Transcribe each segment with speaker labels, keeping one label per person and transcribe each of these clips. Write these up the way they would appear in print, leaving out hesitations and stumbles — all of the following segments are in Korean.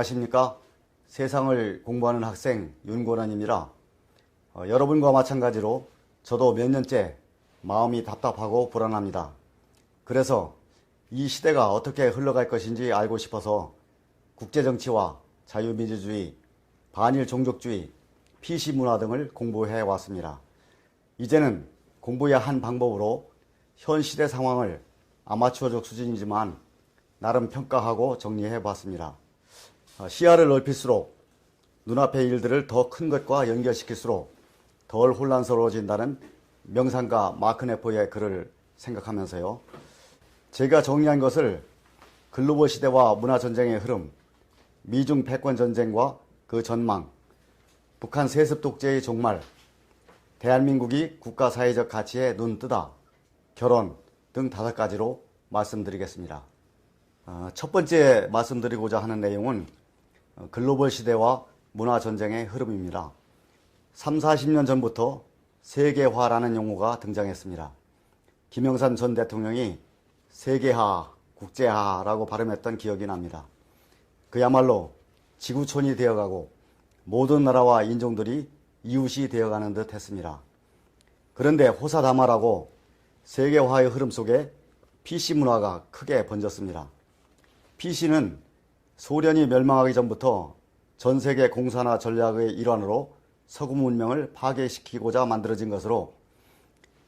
Speaker 1: 안녕하십니까. 세상을 공부하는 학생 윤권원입니다. 여러분과 마찬가지로 저도 몇 년째 마음이 답답하고 불안합니다. 그래서 이 시대가 어떻게 흘러갈 것인지 알고 싶어서 국제정치와 자유민주주의, 반일 종족주의, PC문화 등을 공부해 왔습니다. 이제는 공부의 한 방법으로 현 시대 상황을 아마추어적 수준이지만 나름 평가하고 정리해 봤습니다. 시야를 넓힐수록 눈앞의 일들을 더 큰 것과 연결시킬수록 덜 혼란스러워진다는 명상가 마크 네퍼의 글을 생각하면서요. 제가 정리한 것을 글로벌 시대와 문화전쟁의 흐름, 미중 패권 전쟁과 그 전망, 북한 세습 독재의 종말, 대한민국이 국가사회적 가치에 눈 뜨다, 결혼 등 5가지로 말씀드리겠습니다. 첫 번째 말씀드리고자 하는 내용은 글로벌 시대와 문화전쟁의 흐름입니다. 30-40년 전부터 세계화라는 용어가 등장했습니다. 김영삼 전 대통령이 세계화, 국제화라고 발음했던 기억이 납니다. 그야말로 지구촌이 되어가고 모든 나라와 인종들이 이웃이 되어가는 듯 했습니다. 그런데 호사다마라고 세계화의 흐름 속에 PC 문화가 크게 번졌습니다. PC는 소련이 멸망하기 전부터 전 세계 공산화 전략의 일환으로 서구 문명을 파괴시키고자 만들어진 것으로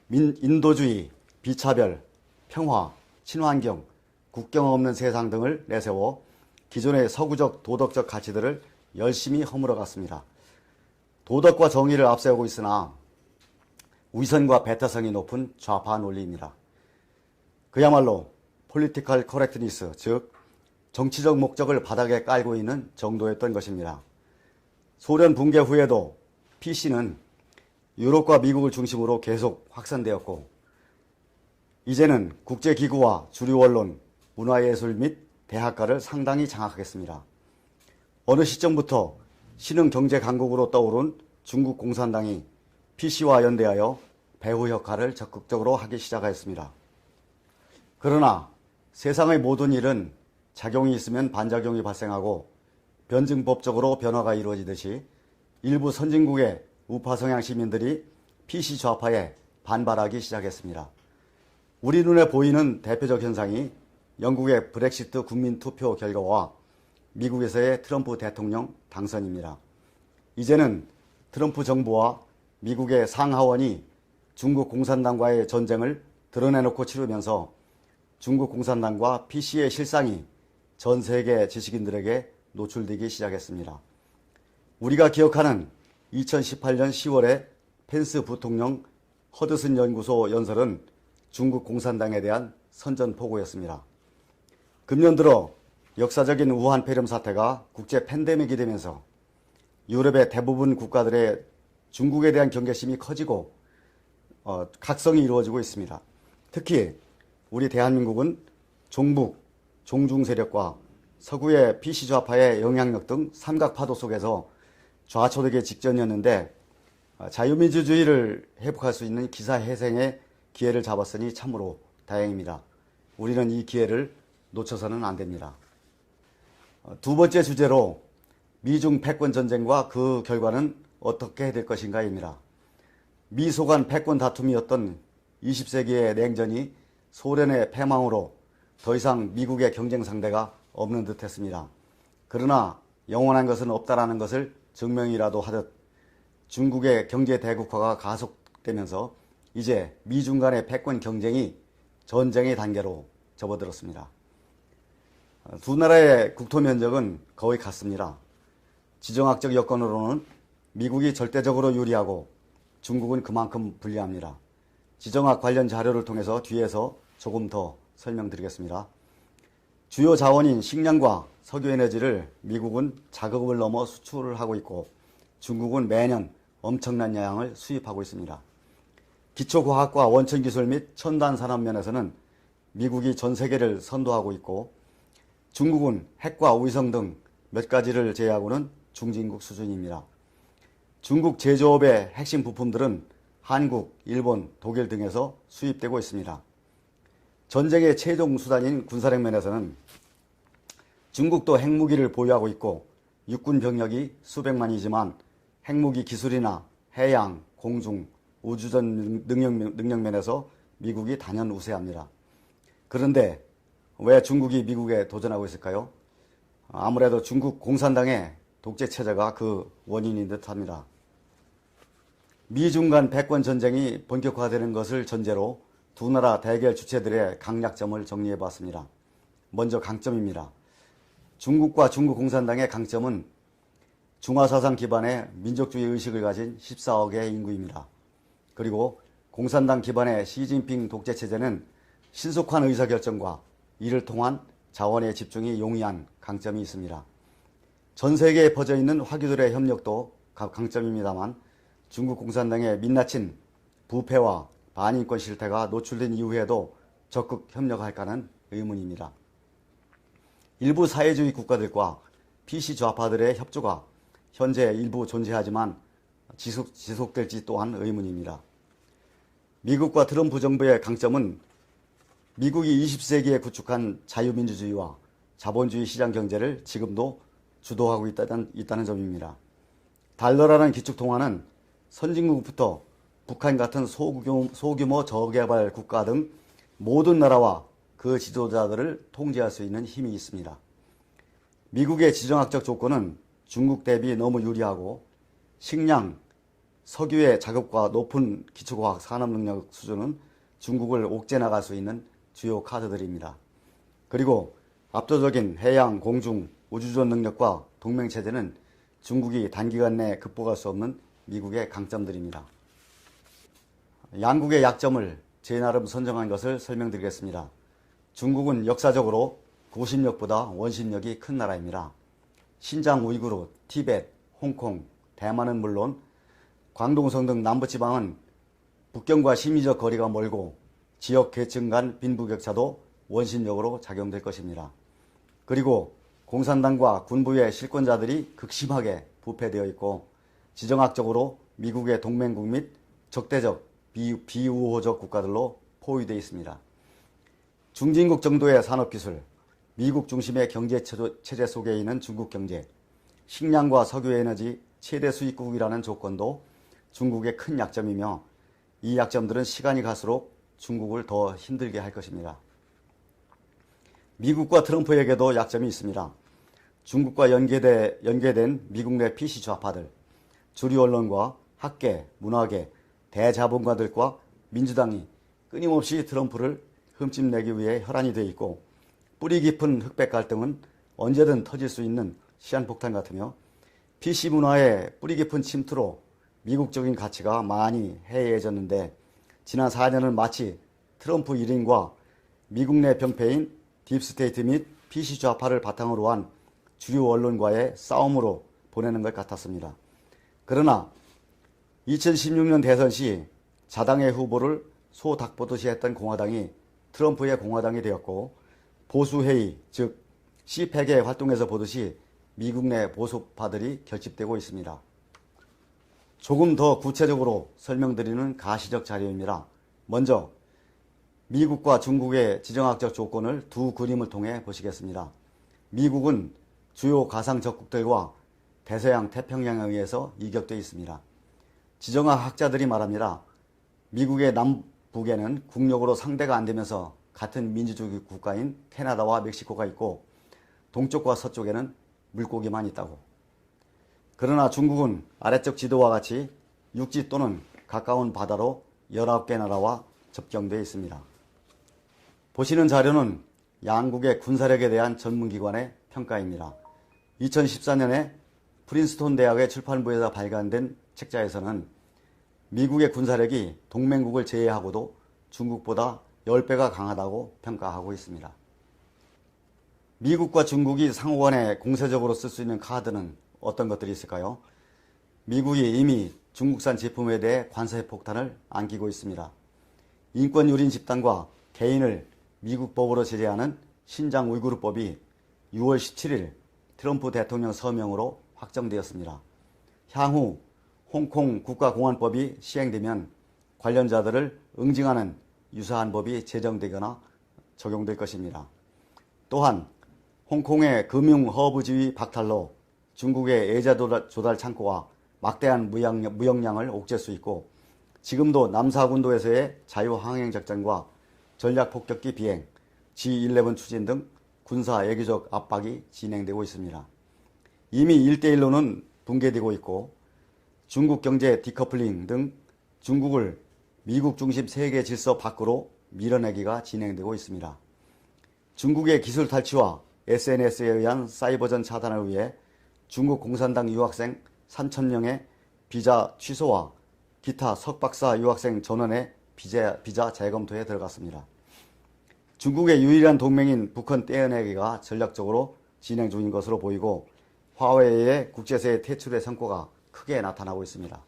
Speaker 1: 인도주의, 비차별, 평화, 친환경, 국경 없는 세상 등을 내세워 기존의 서구적 도덕적 가치들을 열심히 허물어갔습니다. 도덕과 정의를 앞세우고 있으나 위선과 배타성이 높은 좌파 논리입니다. 그야말로 폴리티컬 커렉트니스, 즉 정치적 목적을 바닥에 깔고 있는 정도였던 것입니다. 소련 붕괴 후에도 PC는 유럽과 미국을 중심으로 계속 확산되었고 이제는 국제기구와 주류 언론, 문화예술 및 대학가를 상당히 장악하겠습니다. 어느 시점부터 신흥 경제 강국으로 떠오른 중국 공산당이 PC와 연대하여 배후 역할을 적극적으로 하기 시작하였습니다. 그러나 세상의 모든 일은 작용이 있으면 반작용이 발생하고 변증법적으로 변화가 이루어지듯이 일부 선진국의 우파 성향 시민들이 PC 좌파에 반발하기 시작했습니다. 우리 눈에 보이는 대표적 현상이 영국의 브렉시트 국민투표 결과와 미국에서의 트럼프 대통령 당선입니다. 이제는 트럼프 정부와 미국의 상하원이 중국 공산당과의 전쟁을 드러내놓고 치르면서 중국 공산당과 PC의 실상이 전 세계 지식인들에게 노출되기 시작했습니다. 우리가 기억하는 2018년 10월에 펜스 부통령 허드슨 연구소 연설은 중국 공산당에 대한 선전포고였습니다. 금년 들어 역사적인 우한 폐렴 사태가 국제 팬데믹이 되면서 유럽의 대부분 국가들의 중국에 대한 경계심이 커지고 각성이 이루어지고 있습니다. 특히 우리 대한민국은 종북, 종중 세력과 서구의 PC 좌파의 영향력 등 삼각파도 속에서 좌초되기 직전이었는데 자유민주주의를 회복할 수 있는 기사회생의 기회를 잡았으니 참으로 다행입니다. 우리는 이 기회를 놓쳐서는 안 됩니다. 두 번째 주제로 미중 패권 전쟁과 그 결과는 어떻게 될 것인가입니다. 미소 간 패권 다툼이었던 20세기의 냉전이 소련의 패망으로 더 이상 미국의 경쟁 상대가 없는 듯 했습니다. 그러나 영원한 것은 없다라는 것을 증명이라도 하듯 중국의 경제 대국화가 가속되면서 이제 미중 간의 패권 경쟁이 전쟁의 단계로 접어들었습니다. 두 나라의 국토 면적은 거의 같습니다. 지정학적 여건으로는 미국이 절대적으로 유리하고 중국은 그만큼 불리합니다. 지정학 관련 자료를 통해서 뒤에서 조금 더 설명드리겠습니다. 주요 자원인 식량과 석유에너지를 미국은 자급을 넘어 수출을 하고 있고 중국은 매년 엄청난 양을 수입하고 있습니다. 기초과학과 원천기술 및 첨단 산업 면에서는 미국이 전 세계를 선도하고 있고 중국은 핵과 위성 등 몇 가지를 제외하고는 중진국 수준입니다. 중국 제조업의 핵심 부품들은 한국, 일본, 독일 등에서 수입되고 있습니다. 전쟁의 최종 수단인 군사력 면에서는 중국도 핵무기를 보유하고 있고 육군 병력이 수백만이지만 핵무기 기술이나 해양, 공중, 우주전 능력면에서 미국이 단연 우세합니다. 그런데 왜 중국이 미국에 도전하고 있을까요? 아무래도 중국 공산당의 독재 체제가 그 원인인 듯합니다. 미중 간 패권 전쟁이 본격화되는 것을 전제로 두 나라 대결 주체들의 강약점을 정리해 봤습니다. 먼저 강점입니다. 중국과 중국 공산당의 강점은 중화사상 기반의 민족주의 의식을 가진 14억의 인구입니다. 그리고 공산당 기반의 시진핑 독재 체제는 신속한 의사결정과 이를 통한 자원의 집중이 용이한 강점이 있습니다. 전 세계에 퍼져 있는 화교들의 협력도 강점입니다만 중국 공산당의 민낯인 부패와 반인권 실태가 노출된 이후에도 적극 협력할까는 의문입니다. 일부 사회주의 국가들과 PC 좌파들의 협조가 현재 일부 존재하지만 지속될지 또한 의문입니다. 미국과 트럼프 정부의 강점은 미국이 20세기에 구축한 자유민주주의와 자본주의 시장 경제를 지금도 주도하고 있다는 점입니다. 달러라는 기축통화는 선진국부터 북한 같은 소규모 저개발 국가 등 모든 나라와 그 지도자들을 통제할 수 있는 힘이 있습니다. 미국의 지정학적 조건은 중국 대비 너무 유리하고 식량, 석유의 자급과 높은 기초과학 산업 능력 수준은 중국을 옥죄 나갈 수 있는 주요 카드들입니다. 그리고 압도적인 해양, 공중, 우주전 능력과 동맹체제는 중국이 단기간 내에 극복할 수 없는 미국의 강점들입니다. 양국의 약점을 제 나름 선정한 것을 설명드리겠습니다. 중국은 역사적으로 구심력보다 원심력이 큰 나라입니다. 신장 우이구르, 티벳, 홍콩, 대만은 물론 광동성 등 남부지방은 북경과 심리적 거리가 멀고 지역 계층 간 빈부격차도 원심력으로 작용될 것입니다. 그리고 공산당과 군부의 실권자들이 극심하게 부패되어 있고 지정학적으로 미국의 동맹국 및 적대적 비우호적 국가들로 포위되어 있습니다. 중진국 정도의 산업기술, 미국 중심의 경제체제 속에 있는 중국 경제, 식량과 석유에너지 최대 수입국이라는 조건도 중국의 큰 약점이며 이 약점들은 시간이 갈수록 중국을 더 힘들게 할 것입니다. 미국과 트럼프에게도 약점이 있습니다. 중국과 연계된 미국 내 PC 좌파들, 주류 언론과 학계, 문화계, 대자본가들과 민주당이 끊임없이 트럼프를 흠집내기 위해 혈안이 되어 있고 뿌리 깊은 흑백 갈등은 언제든 터질 수 있는 시한폭탄 같으며 PC 문화의 뿌리 깊은 침투로 미국적인 가치가 많이 해이해졌는데 지난 4년은 마치 트럼프 일인과 미국 내 병폐인 딥스테이트 및 PC 좌파를 바탕으로 한 주류 언론과의 싸움으로 보내는 것 같았습니다. 그러나 2016년 대선 시 자당의 후보를 소 닭보듯이 했던 공화당이 트럼프의 공화당이 되었고 보수회의 즉 CPEC의 활동에서 보듯이 미국 내 보수파들이 결집되고 있습니다. 조금 더 구체적으로 설명드리는 가시적 자료입니다. 먼저 미국과 중국의 지정학적 조건을 두 그림을 통해 보시겠습니다. 미국은 주요 가상 적국들과 대서양 태평양에 의해서 이격되어 있습니다. 지정학 학자들이 말합니다. 미국의 남북에는 국력으로 상대가 안 되면서 같은 민주주의 국가인 캐나다와 멕시코가 있고 동쪽과 서쪽에는 물고기만 있다고. 그러나 중국은 아래쪽 지도와 같이 육지 또는 가까운 바다로 19개 나라와 접경되어 있습니다. 보시는 자료는 양국의 군사력에 대한 전문기관의 평가입니다. 2014년에 프린스톤 대학의 출판부에서 발간된 책자에서는 미국의 군사력이 동맹국을 제외하고도 중국보다 10배가 강하다고 평가하고 있습니다. 미국과 중국이 상호간에 공세적으로 쓸 수 있는 카드는 어떤 것들이 있을까요? 미국이 이미 중국산 제품에 대해 관세 폭탄을 안기고 있습니다. 인권유린 집단과 개인을 미국 법으로 제재하는 신장 우이구르법이 6월 17일 트럼프 대통령 서명으로 확정되었습니다. 향후 홍콩 국가공안법이 시행되면 관련자들을 응징하는 유사한 법이 제정되거나 적용될 것입니다. 또한 홍콩의 금융 허브지위 박탈로 중국의 애자 조달 창고와 막대한 무역량을 옥죄 수 있고, 지금도 남사군도에서의 자유항행작전과 전략폭격기 비행, G11 추진 등 군사 외교적 압박이 진행되고 있습니다. 이미 1대1로는 붕괴되고 있고, 중국 경제 디커플링 등 중국을 미국 중심 세계 질서 밖으로 밀어내기가 진행되고 있습니다. 중국의 기술 탈취와 SNS에 의한 사이버전 차단을 위해 중국 공산당 유학생 3,000명의 비자 취소와 기타 석박사 유학생 전원의 비자 재검토에 들어갔습니다. 중국의 유일한 동맹인 북한 떼어내기가 전략적으로 진행 중인 것으로 보이고, 화웨이의 국제세계 퇴출의 성과가 크게 나타나고 있습니다.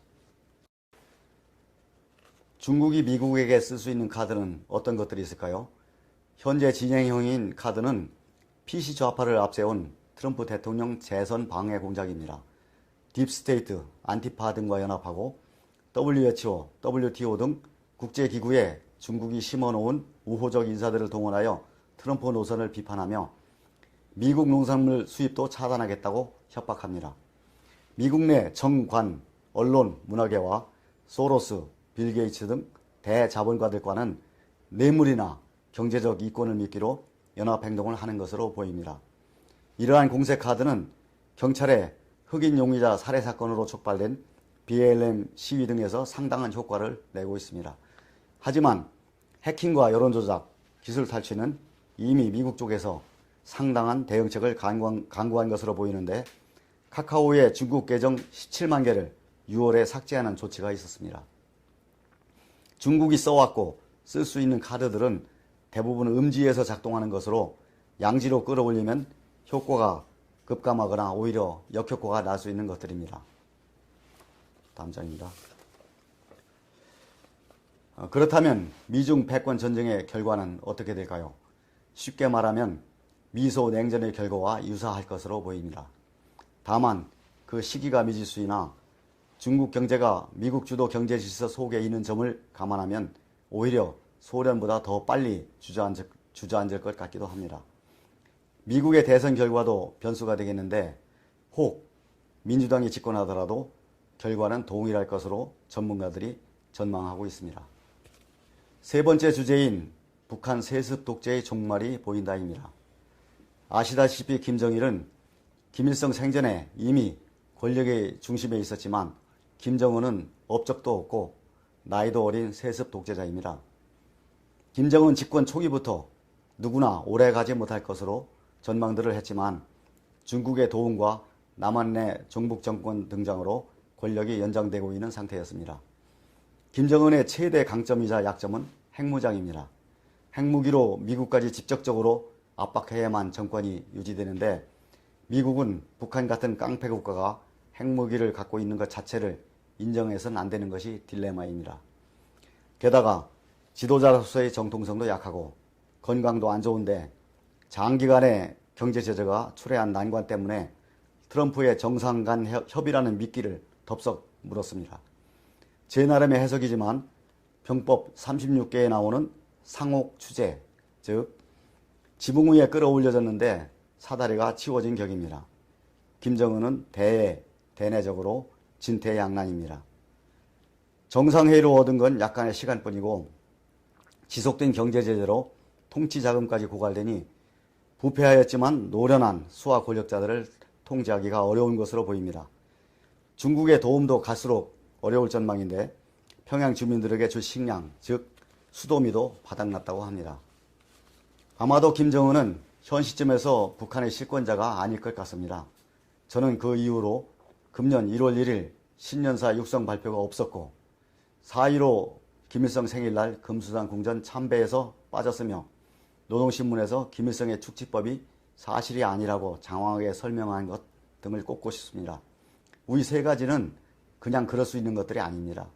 Speaker 1: 중국이 미국에게 쓸 수 있는 카드는 어떤 것들이 있을까요? 현재 진행형인 카드는 PC 좌파를 앞세운 트럼프 대통령 재선 방해 공작입니다. 딥스테이트, 안티파 등과 연합하고 WHO, WTO 등 국제기구에 중국이 심어놓은 우호적 인사들을 동원하여 트럼프 노선을 비판하며 미국 농산물 수입도 차단하겠다고 협박합니다. 미국 내 정관, 언론, 문화계와 소로스, 빌 게이츠 등 대자본가들과는 뇌물이나 경제적 이권을 미끼로 연합행동을 하는 것으로 보입니다. 이러한 공세 카드는 경찰의 흑인 용의자 살해 사건으로 촉발된 BLM 시위 등에서 상당한 효과를 내고 있습니다. 하지만 해킹과 여론조작, 기술 탈취는 이미 미국 쪽에서 상당한 대응책을 강구한 것으로 보이는데, 카카오의 중국 계정 17만 개를 6월에 삭제하는 조치가 있었습니다. 중국이 써왔고 쓸 수 있는 카드들은 대부분 음지에서 작동하는 것으로 양지로 끌어올리면 효과가 급감하거나 오히려 역효과가 날 수 있는 것들입니다. 다음 장입니다. 그렇다면 미중 패권 전쟁의 결과는 어떻게 될까요? 쉽게 말하면 미소 냉전의 결과와 유사할 것으로 보입니다. 다만 그 시기가 미지수이나 중국 경제가 미국 주도 경제 질서 속에 있는 점을 감안하면 오히려 소련보다 더 빨리 주저앉을 것 같기도 합니다. 미국의 대선 결과도 변수가 되겠는데, 혹 민주당이 집권하더라도 결과는 동일할 것으로 전문가들이 전망하고 있습니다. 세 번째 주제인 북한 세습 독재의 종말이 보인다입니다. 아시다시피 김정일은 김일성 생전에 이미 권력의 중심에 있었지만, 김정은은 업적도 없고 나이도 어린 세습 독재자입니다. 김정은 집권 초기부터 누구나 오래 가지 못할 것으로 전망들을 했지만, 중국의 도움과 남한 내 종북 정권 등장으로 권력이 연장되고 있는 상태였습니다. 김정은의 최대 강점이자 약점은 핵무장입니다. 핵무기로 미국까지 직접적으로 압박해야만 정권이 유지되는데, 미국은 북한 같은 깡패 국가가 핵무기를 갖고 있는 것 자체를 인정해서는 안 되는 것이 딜레마입니다. 게다가 지도자로서의 정통성도 약하고 건강도 안 좋은데, 장기간의 경제 제재가 초래한 난관 때문에 트럼프의 정상 간 협의라는 미끼를 덥석 물었습니다. 제 나름의 해석이지만 병법 36개에 나오는 상옥 추제, 즉 지붕 위에 끌어올려졌는데 사다리가 치워진 격입니다. 김정은은 대내적으로 진퇴양난입니다. 정상회의로 얻은 건 약간의 시간뿐이고, 지속된 경제 제재로 통치 자금까지 고갈되니 부패하였지만 노련한 수하 권력자들을 통제하기가 어려운 것으로 보입니다. 중국의 도움도 갈수록 어려울 전망인데, 평양 주민들에게 줄 식량, 즉 수도미도 바닥났다고 합니다. 아마도 김정은은 현 시점에서 북한의 실권자가 아닐 것 같습니다. 저는 그 이후로 금년 1월 1일 신년사 육성 발표가 없었고, 4.15 김일성 생일날 금수산 궁전 참배에서 빠졌으며, 노동신문에서 김일성의 축지법이 사실이 아니라고 장황하게 설명한 것 등을 꼽고 싶습니다. 이 세 가지는 그냥 그럴 수 있는 것들이 아닙니다.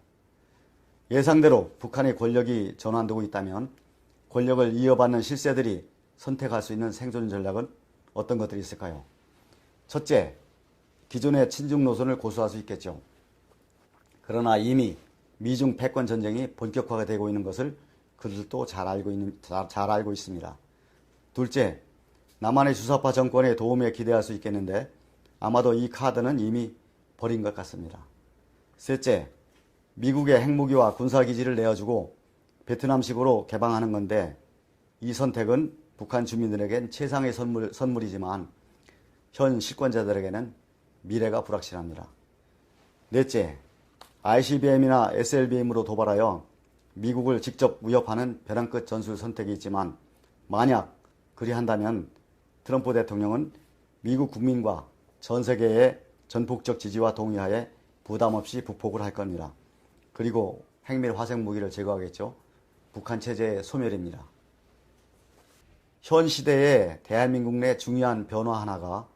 Speaker 1: 예상대로 북한의 권력이 전환되고 있다면 권력을 이어받는 실세들이 선택할 수 있는 생존 전략은 어떤 것들이 있을까요? 첫째, 기존의 친중 노선을 고수할 수 있겠죠. 그러나 이미 미중 패권 전쟁이 본격화가 되고 있는 것을 그들도 잘 알고 있습니다. 둘째, 남한의 주사파 정권의 도움에 기대할 수 있겠는데 아마도 이 카드는 이미 버린 것 같습니다. 셋째, 미국의 핵무기와 군사기지를 내어주고 베트남식으로 개방하는 건데 이 선택은 북한 주민들에겐 최상의 선물이지만 현 실권자들에게는 미래가 불확실합니다. 넷째, ICBM이나 SLBM으로 도발하여 미국을 직접 위협하는 벼랑 끝 전술 선택이 있지만 만약 그리한다면 트럼프 대통령은 미국 국민과 전 세계의 전폭적 지지와 동의하에 부담 없이 북폭을 할 겁니다. 그리고 핵밀 화생 무기를 제거하겠죠. 북한 체제의 소멸입니다. 현 시대의 대한민국 내 중요한 변화 하나가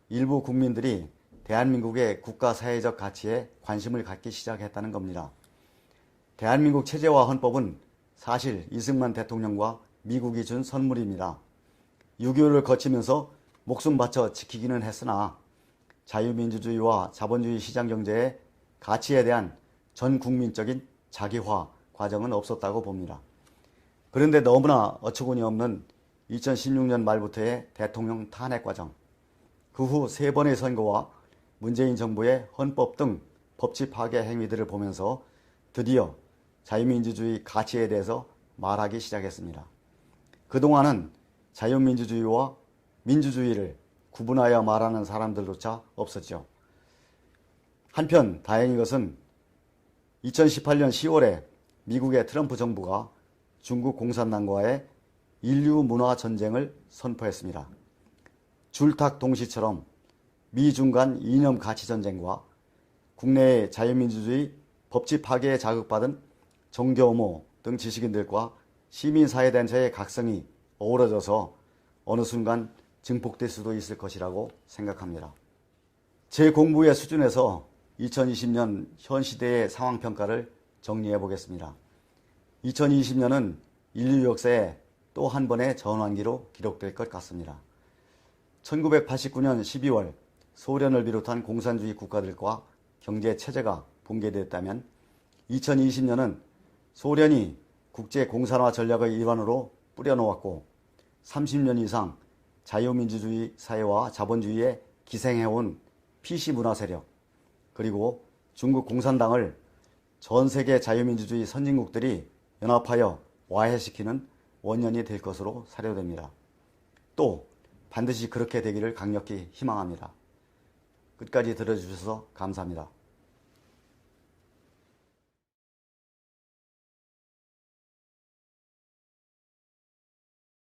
Speaker 1: 일부 국민들이 대한민국의 국가 사회적 가치에 관심을 갖기 시작했다는 겁니다. 대한민국 체제와 헌법은 사실 이승만 대통령과 미국이 준 선물입니다. 6.25를 거치면서 목숨 바쳐 지키기는 했으나 자유민주주의와 자본주의 시장경제의 가치에 대한 전 국민적인 자기화 과정은 없었다고 봅니다. 그런데 너무나 어처구니 없는 2016년 말부터의 대통령 탄핵 과정, 그 후 3번의 선거와 문재인 정부의 헌법 등 법치 파괴 행위들을 보면서 드디어 자유민주주의 가치에 대해서 말하기 시작했습니다. 그동안은 자유민주주의와 민주주의를 구분하여 말하는 사람들조차 없었죠. 한편 다행인 것은 2018년 10월에 미국의 트럼프 정부가 중국 공산당과의 인류 문화 전쟁을 선포했습니다. 줄탁 동시처럼 미중 간 이념 가치 전쟁과 국내의 자유민주주의 법치 파괴에 자극받은 정교 혐오 등 지식인들과 시민사회단체의 각성이 어우러져서 어느 순간 증폭될 수도 있을 것이라고 생각합니다. 제 공부의 수준에서 2020년 현 시대의 상황평가를 정리해 보겠습니다. 2020년은 인류 역사에 또 한 번의 전환기로 기록될 것 같습니다. 1989년 12월 소련을 비롯한 공산주의 국가들과 경제 체제가 붕괴됐다면 2020년은 소련이 국제 공산화 전략의 일환으로 뿌려놓았고 30년 이상 자유민주주의 사회와 자본주의에 기생해온 PC 문화 세력, 그리고 중국 공산당을 전 세계 자유민주주의 선진국들이 연합하여 와해시키는 원년이 될 것으로 사료됩니다. 또 반드시 그렇게 되기를 강력히 희망합니다. 끝까지 들어주셔서 감사합니다.